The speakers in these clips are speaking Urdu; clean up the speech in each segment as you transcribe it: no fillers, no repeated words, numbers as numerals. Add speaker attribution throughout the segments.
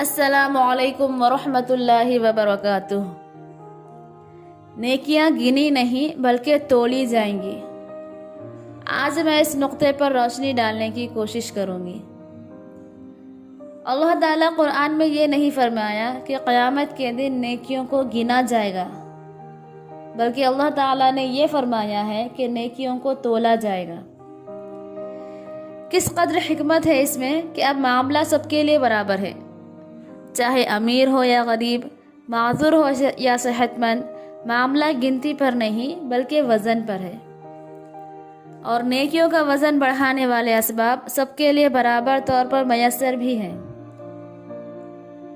Speaker 1: السلام علیکم ورحمۃ اللہ وبرکاتہ۔ نیکیاں گنی نہیں بلکہ تولی جائیں گی۔ آج میں اس نقطے پر روشنی ڈالنے کی کوشش کروں گی۔ اللہ تعالیٰ قرآن میں یہ نہیں فرمایا کہ قیامت کے دن نیکیوں کو گنا جائے گا، بلکہ اللہ تعالیٰ نے یہ فرمایا ہے کہ نیکیوں کو تولا جائے گا۔ کس قدر حکمت ہے اس میں کہ اب معاملہ سب کے لیے برابر ہے، چاہے امیر ہو یا غریب، معذور ہو یا صحت مند، معاملہ گنتی پر نہیں بلکہ وزن پر ہے۔ اور نیکیوں کا وزن بڑھانے والے اسباب سب کے لیے برابر طور پر میسر بھی ہیں۔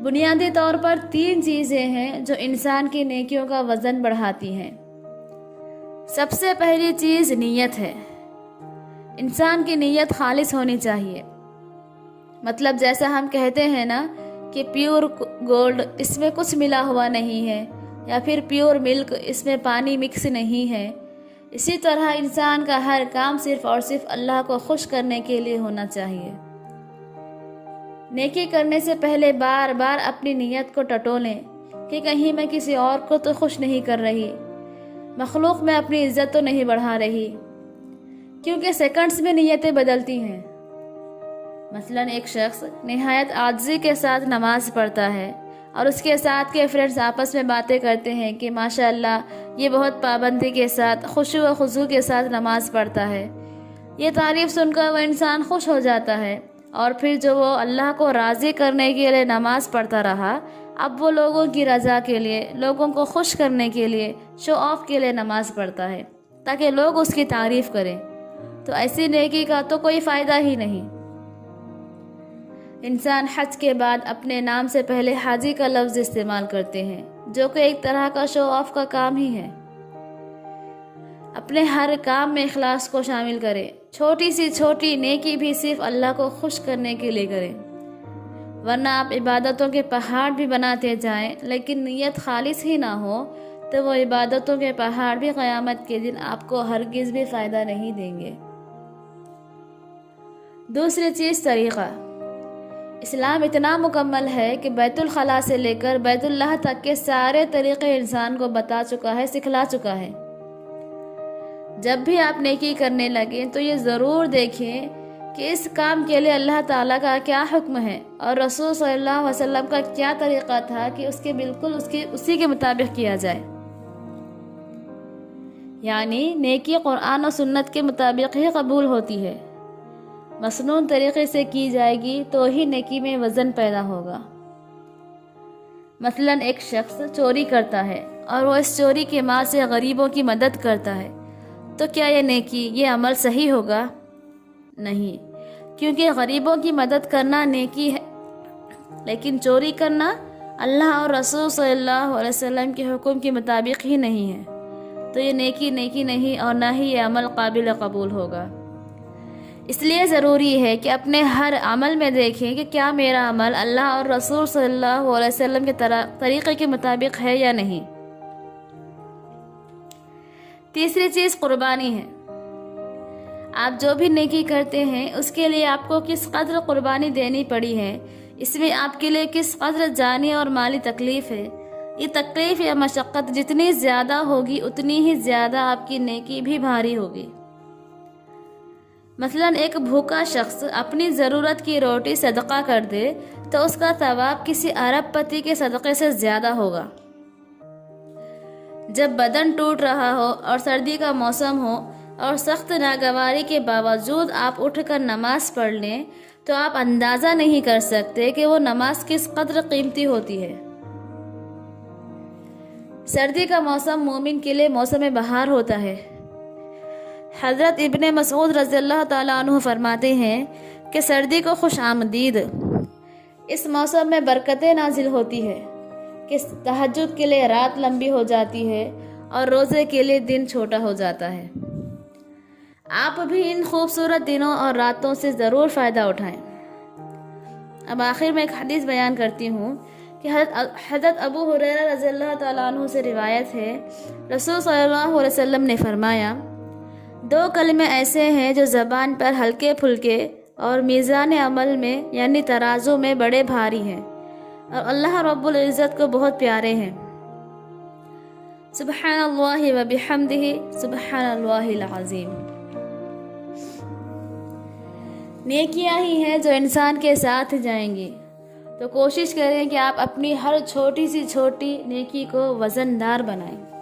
Speaker 1: بنیادی طور پر 3 چیزیں ہیں جو انسان کی نیکیوں کا وزن بڑھاتی ہیں۔ سب سے پہلی چیز نیت ہے۔ انسان کی نیت خالص ہونی چاہیے۔ مطلب جیسا ہم کہتے ہیں نا کہ پیور گولڈ، اس میں کچھ ملا ہوا نہیں ہے، یا پھر پیور ملک، اس میں پانی مکس نہیں ہے، اسی طرح انسان کا ہر کام صرف اور صرف اللہ کو خوش کرنے کے لیے ہونا چاہیے۔ نیکی کرنے سے پہلے بار بار اپنی نیت کو ٹٹولیں کہ کہیں میں کسی اور کو تو خوش نہیں کر رہی، مخلوق میں اپنی عزت تو نہیں بڑھا رہی، کیونکہ سیکنڈز میں نیتیں بدلتی ہیں۔ مثلا ایک شخص نہایت عاجزی کے ساتھ نماز پڑھتا ہے اور اس کے ساتھ کے فرینڈز آپس میں باتیں کرتے ہیں کہ ماشاءاللہ یہ بہت پابندی کے ساتھ، خشوع و خضوع کے ساتھ نماز پڑھتا ہے۔ یہ تعریف سن کر وہ انسان خوش ہو جاتا ہے، اور پھر جو وہ اللہ کو راضی کرنے کے لیے نماز پڑھتا رہا، اب وہ لوگوں کی رضا کے لیے، لوگوں کو خوش کرنے کے لیے، شو آف کے لیے نماز پڑھتا ہے تاکہ لوگ اس کی تعریف کریں۔ تو ایسی نیکی کا تو کوئی فائدہ ہی نہیں۔ انسان حج کے بعد اپنے نام سے پہلے حاجی کا لفظ استعمال کرتے ہیں، جو کہ ایک طرح کا شو آف کا کام ہی ہے۔ اپنے ہر کام میں اخلاص کو شامل کریں، چھوٹی سی چھوٹی نیکی بھی صرف اللہ کو خوش کرنے کے لیے کریں، ورنہ آپ عبادتوں کے پہاڑ بھی بناتے جائیں لیکن نیت خالص ہی نہ ہو تو وہ عبادتوں کے پہاڑ بھی قیامت کے دن آپ کو ہرگز بھی فائدہ نہیں دیں گے۔ دوسری چیز طریقہ۔ اسلام اتنا مکمل ہے کہ بیت الخلاء سے لے کر بیت اللہ تک کے سارے طریقے انسان کو بتا چکا ہے، سکھلا چکا ہے۔ جب بھی آپ نیکی کرنے لگیں تو یہ ضرور دیکھیں کہ اس کام کے لیے اللہ تعالیٰ کا کیا حکم ہے اور رسول صلی اللہ علیہ وسلم کا کیا طریقہ تھا کہ اس کے بالکل اسی کے مطابق کیا جائے۔ یعنی نیکی قرآن و سنت کے مطابق ہی قبول ہوتی ہے۔ مسنون طریقے سے کی جائے گی تو ہی نیکی میں وزن پیدا ہوگا۔ مثلا ایک شخص چوری کرتا ہے اور وہ اس چوری کے مال سے غریبوں کی مدد کرتا ہے، تو کیا یہ نیکی، یہ عمل صحیح ہوگا؟ نہیں، کیونکہ غریبوں کی مدد کرنا نیکی ہے، لیکن چوری کرنا اللہ اور رسول صلی اللہ علیہ وسلم کے حکم کے مطابق ہی نہیں ہے، تو یہ نیکی نہیں اور نہ ہی یہ عمل قابل قبول ہوگا۔ اس لیے ضروری ہے کہ اپنے ہر عمل میں دیکھیں کہ کیا میرا عمل اللہ اور رسول صلی اللہ علیہ وسلم کے طریقے کے مطابق ہے یا نہیں۔ تیسری چیز قربانی ہے۔ آپ جو بھی نیکی کرتے ہیں اس کے لیے آپ کو کس قدر قربانی دینی پڑی ہے، اس میں آپ کے لیے کس قدر جانی اور مالی تکلیف ہے۔ یہ تکلیف یا مشقت جتنی زیادہ ہوگی اتنی ہی زیادہ آپ کی نیکی بھی بھاری ہوگی۔ مثلا ایک بھوکا شخص اپنی ضرورت کی روٹی صدقہ کر دے تو اس کا ثواب کسی ارب پتی کے صدقے سے زیادہ ہوگا۔ جب بدن ٹوٹ رہا ہو اور سردی کا موسم ہو اور سخت ناگواری کے باوجود آپ اٹھ کر نماز پڑھ لیں تو آپ اندازہ نہیں کر سکتے کہ وہ نماز کس قدر قیمتی ہوتی ہے۔ سردی کا موسم مومن کے لیے موسم بہار ہوتا ہے۔ حضرت ابن مسعود رضی اللہ تعالیٰ عنہ فرماتے ہیں کہ سردی کو خوش آمدید، اس موسم میں برکتیں نازل ہوتی ہے کہ تہجد کے لیے رات لمبی ہو جاتی ہے اور روزے کے لیے دن چھوٹا ہو جاتا ہے۔ آپ بھی ان خوبصورت دنوں اور راتوں سے ضرور فائدہ اٹھائیں۔ اب آخر میں ایک حدیث بیان کرتی ہوں کہ حضرت ابو ہریرہ رضی اللہ تعالیٰ عنہ سے روایت ہے، رسول صلی اللہ علیہ وسلم نے فرمایا، 2 کلمے ایسے ہیں جو زبان پر ہلکے پھلکے اور میزان عمل میں یعنی ترازو میں بڑے بھاری ہیں، اور اللہ رب العزت کو بہت پیارے ہیں۔ سبحان اللہ و بحمدہ، سبحان اللہ العظیم۔ نیکیاں ہی ہیں جو انسان کے ساتھ جائیں گی، تو کوشش کریں کہ آپ اپنی ہر چھوٹی سی چھوٹی نیکی کو وزن دار بنائیں۔